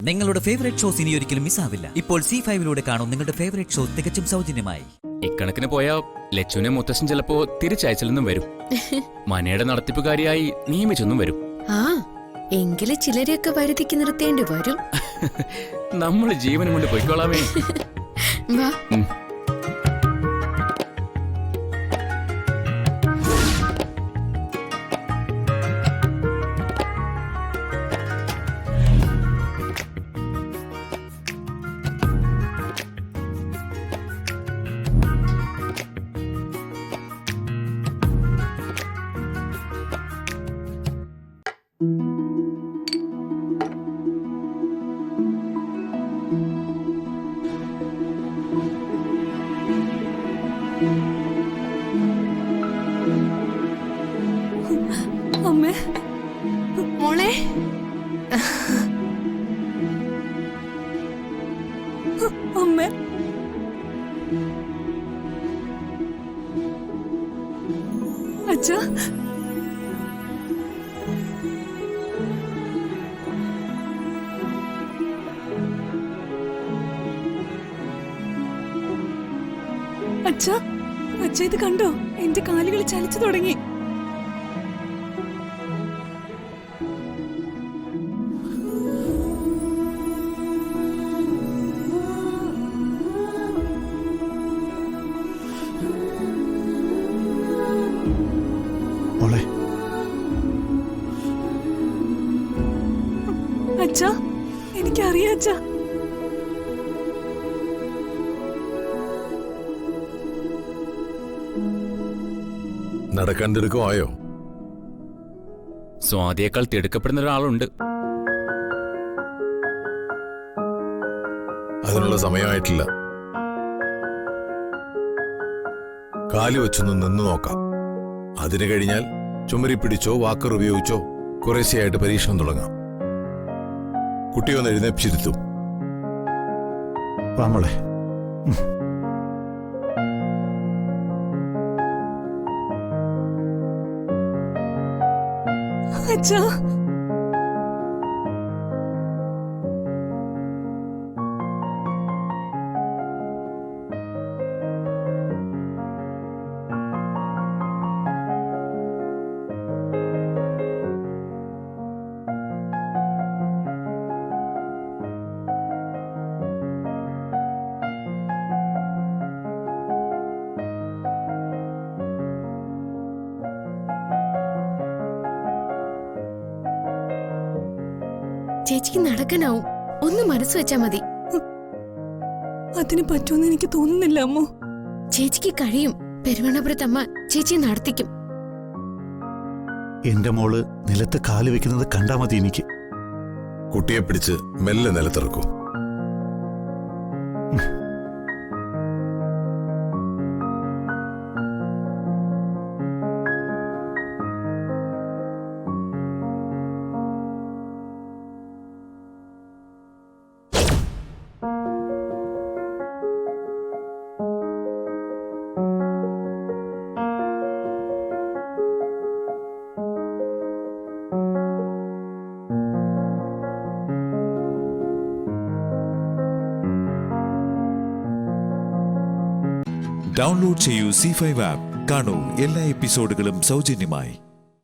നിങ്ങളുടെ favourite shows ഇനി ഒരിക്കലും മിസ്സാവില്ല. ഇപ്പോൾ C5 കാണും നിങ്ങളുടെ ഫേവറേറ്റ് ഷോ തികച്ചും സൗജന്യമായി. ഇക്കണക്കിന് പോയാ ലച്ചുവിനെ മുത്തശ്ശൻ ചിലപ്പോ തിരിച്ചയച്ചില്ലെന്നും വരും. മനയുടെ നടത്തിപ്പുകാരിയായി നിയമിച്ചൊന്നും വരും. ആ എങ്കില് ചിലരെയൊക്കെ വരുതിക്ക് നിർത്തേണ്ടി വരും. നമ്മൾ ജീവനും കൊണ്ട് പോയിക്കോളാമേ. വാ. അമ്മേ, മോളെ, അമ്മേ, അച്ഛാ, അച്ഛാ, അച്ഛാ ഇത് കണ്ടോ? എന്റെ കാലുകൾ ചലിച്ചു തുടങ്ങി. അച്ഛാ, എനിക്കറിയാം അച്ഛാ. നടക്കാൻ തിടുക്കമായോ? സ്വാതിയേക്കാൾ തിടുക്കപ്പെടുന്ന ഒരാളുണ്ട്. അതിനുള്ള സമയമായിട്ടില്ല. കാലു വെച്ചൊന്ന് നിന്നു നോക്കാം. അതിന് കഴിഞ്ഞാൽ ചുമരി പിടിച്ചോ വാക്കർ ഉപയോഗിച്ചോ കുറേശ്ശെയായിട്ട് പരീക്ഷണം തുടങ്ങാം. കുട്ടിയൊന്ന് എഴുന്നേപ്പിച്ചിരുത്തും. വാമോളെ. അച്ഛാ, ചേച്ചിക്ക് നടക്കാനാവും. ഒന്ന് മനസ്സ് വെച്ചാ മതി. അതിന് പറ്റുമെന്ന് എനിക്ക് തോന്നുന്നില്ല അമ്മോ. ചേച്ചിക്ക് കഴിയും. പെരുവണ്ണപുരത്തമ്മ ചേച്ചിയെ നടത്തിക്കും. എന്റെ മോള് നിലത്ത് കാല് വെക്കുന്നത് കണ്ടാ മതി എനിക്ക്. കുട്ടിയെ പിടിച്ച് മെല്ലെ നിലത്തിറക്കും. ഡൗൺലോഡ് ചെയ്യൂ C5 ആപ്പ്. കാണൂ എല്ലാ എപ്പിസോഡുകളും സൗജന്യമായി.